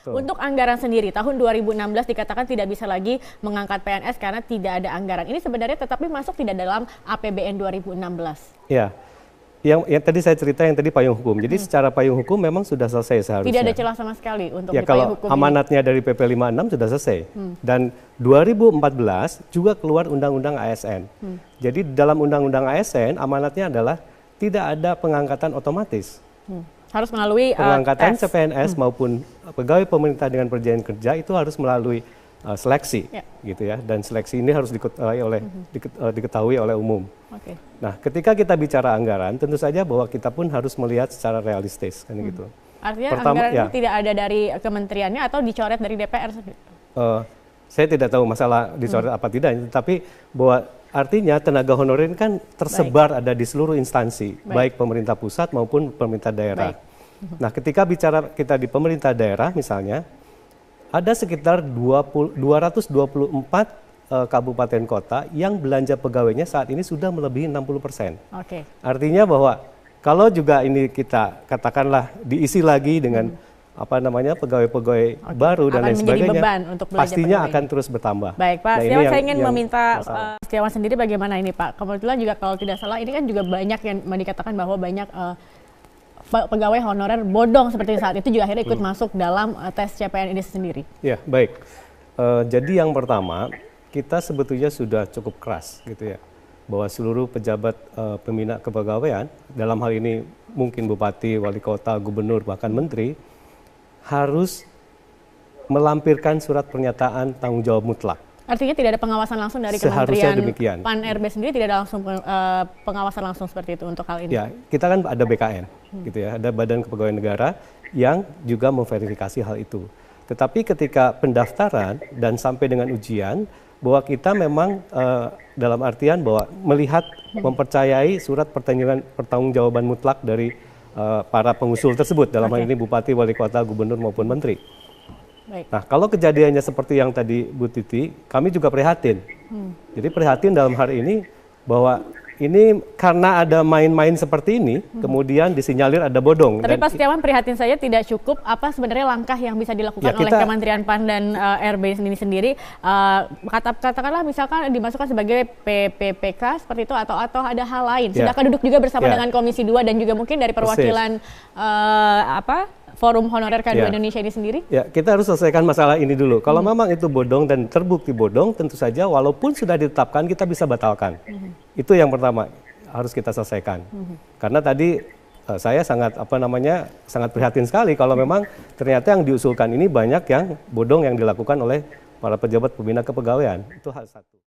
Untuk anggaran sendiri, tahun 2016 dikatakan tidak bisa lagi mengangkat PNS karena tidak ada anggaran. Ini sebenarnya tetapi masuk tidak dalam APBN 2016. Ya, yang tadi saya cerita yang tadi payung hukum. Jadi secara payung hukum memang sudah selesai seharusnya. Tidak ada celah sama sekali untuk ya, di payung hukum. Kalau amanatnya dari PP 56 sudah selesai. Dan 2014 juga keluar Undang-Undang ASN. Jadi dalam Undang-Undang ASN amanatnya adalah tidak ada pengangkatan otomatis. Harus melalui pengangkatan CPNS maupun pegawai pemerintah dengan perjanjian kerja itu harus melalui seleksi, gitu ya. Dan seleksi ini harus diketahui oleh umum. Okay. Nah, ketika kita bicara anggaran, tentu saja bahwa kita pun harus melihat secara realistis, kan gitu. Artinya anggaran itu tidak ada dari kementeriannya atau dicoret dari DPR? Saya tidak tahu masalah dicoret apa tidak, tapi bahwa artinya tenaga honorer kan tersebar ada di seluruh instansi, baik pemerintah pusat maupun pemerintah daerah. Nah, ketika bicara kita di pemerintah daerah misalnya, ada sekitar 224 kabupaten kota yang belanja pegawainya saat ini sudah melebihi 60%. Okay. Artinya bahwa kalau juga ini kita katakanlah diisi lagi dengan pegawai-pegawai baru dan lain sebagainya, pastinya akan terus bertambah. Baik Pak, Setiawan saya ingin meminta Setiawan sendiri bagaimana ini Pak? Kebetulan juga kalau tidak salah ini kan juga banyak yang dikatakan bahwa banyak pegawai honorer bodong seperti saat itu juga akhirnya ikut masuk dalam tes CPN ini sendiri. Ya, baik. Jadi yang pertama, kita sebetulnya sudah cukup keras gitu ya, bahwa seluruh pejabat pembina kepegawaian, dalam hal ini mungkin bupati, wali kota, gubernur, bahkan menteri, harus melampirkan surat pernyataan tanggung jawab mutlak. Artinya tidak ada pengawasan langsung dari Kementerian Pan-RB sendiri, tidak ada langsung pengawasan langsung seperti itu untuk hal ini? Ya, kita kan ada BKN, gitu ya, ada Badan Kepegawaian Negara yang juga memverifikasi hal itu. Tetapi ketika pendaftaran dan sampai dengan ujian, bahwa kita memang dalam artian bahwa melihat, mempercayai surat pertanggungjawaban mutlak dari para pengusul tersebut, dalam hal ini bupati, wali kota, gubernur maupun menteri. Baik. Nah, kalau kejadiannya seperti yang tadi Bu Titi, kami juga prihatin. Jadi prihatin dalam hal ini bahwa ini karena ada main-main seperti ini, kemudian disinyalir ada bodong. Tapi Pak Setiawan, prihatin saya tidak cukup. Apa sebenarnya langkah yang bisa dilakukan oleh Kementerian PAN dan RB sendiri? Katakanlah misalkan dimasukkan sebagai PPPK seperti itu atau ada hal lain. Sudahkah duduk juga bersama dengan Komisi 2 dan juga mungkin dari perwakilan Forum Honorer K2 Indonesia ini sendiri? Ya, kita harus selesaikan masalah ini dulu. Kalau memang itu bodong dan terbukti bodong, tentu saja walaupun sudah ditetapkan kita bisa batalkan. Itu yang pertama harus kita selesaikan. Karena tadi saya sangat sangat prihatin sekali kalau memang ternyata yang diusulkan ini banyak yang bodong yang dilakukan oleh para pejabat pembina kepegawaian. Itu hal satu.